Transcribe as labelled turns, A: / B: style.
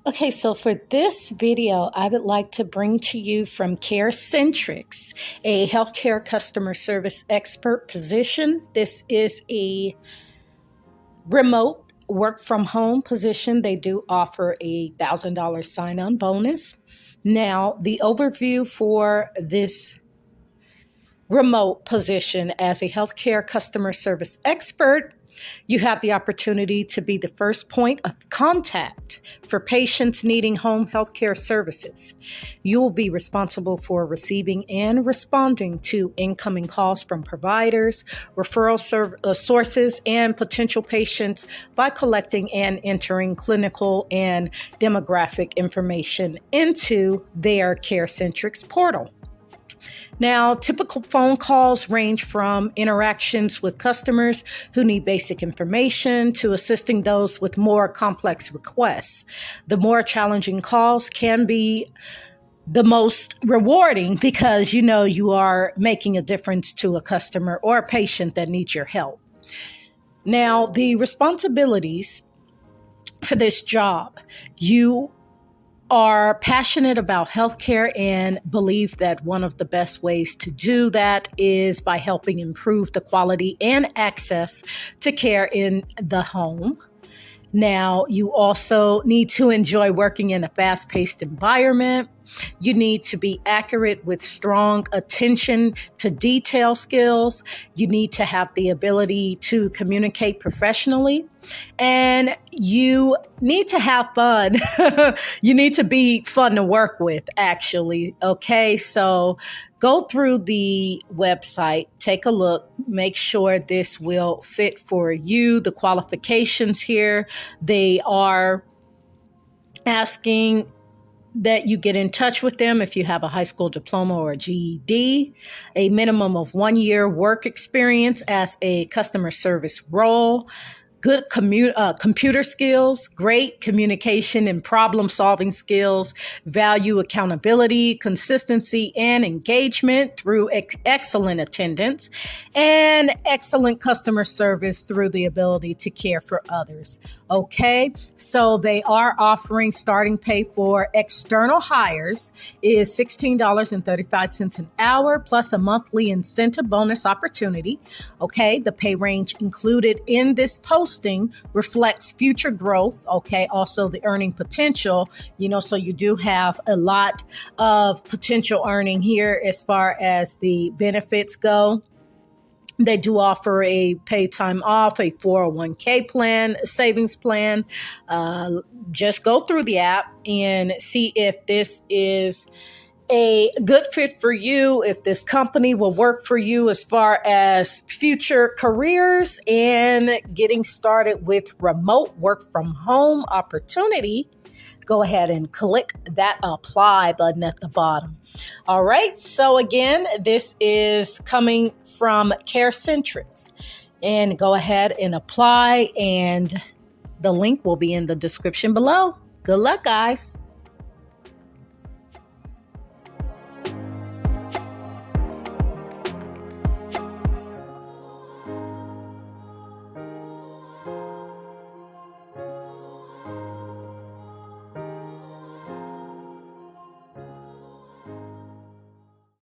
A: Okay, so for this video, I would like to bring to you from CareCentrix, a healthcare customer service expert position. This is a remote work from home position. They do offer a $1,000 sign-on bonus. Now, the overview for this remote position as a healthcare customer service expert, you have the opportunity to be the first point of contact for patients needing home healthcare services. You will be responsible for receiving and responding to incoming calls from providers, referral sources, and potential patients by collecting and entering clinical and demographic information into their CareCentrix portal. Now, typical phone calls range from interactions with customers who need basic information to assisting those with more complex requests. The more challenging calls can be the most rewarding because you are making a difference to a customer or a patient that needs your help. Now, the responsibilities for this job, you are passionate about healthcare and believe that one of the best ways to do that is by helping improve the quality and access to care in the home. Now, you also need to enjoy working in a fast-paced environment. You need to be accurate with strong attention to detail skills. You need to have the ability to communicate professionally. And you need to have fun. You need to be fun to work with, actually. Okay, so go through the website, take a look, make sure this will fit for you. The qualifications here, they are asking that you get in touch with them if you have a high school diploma or a GED, a minimum of 1 year work experience as a customer service role, good computer skills, great communication and problem-solving skills, value accountability, consistency, and engagement through excellent attendance, and excellent customer service through the ability to care for others. Okay, so they are offering starting pay for external hires is $16.35 an hour plus a monthly incentive bonus opportunity. Okay, the pay range included in this posting reflects future growth. Okay, also the earning potential, so you do have a lot of potential earning here as far as the benefits go. They do offer a paid time off, a 401k plan, a savings plan. Just go through the app and see if this is a good fit for you, if this company will work for you as far as future careers and getting started with remote work from home opportunity. Go ahead and click that apply button at the bottom. All right. So again, this is coming from CareCentrix, and go ahead and apply, and the link will be in the description below. Good luck, guys.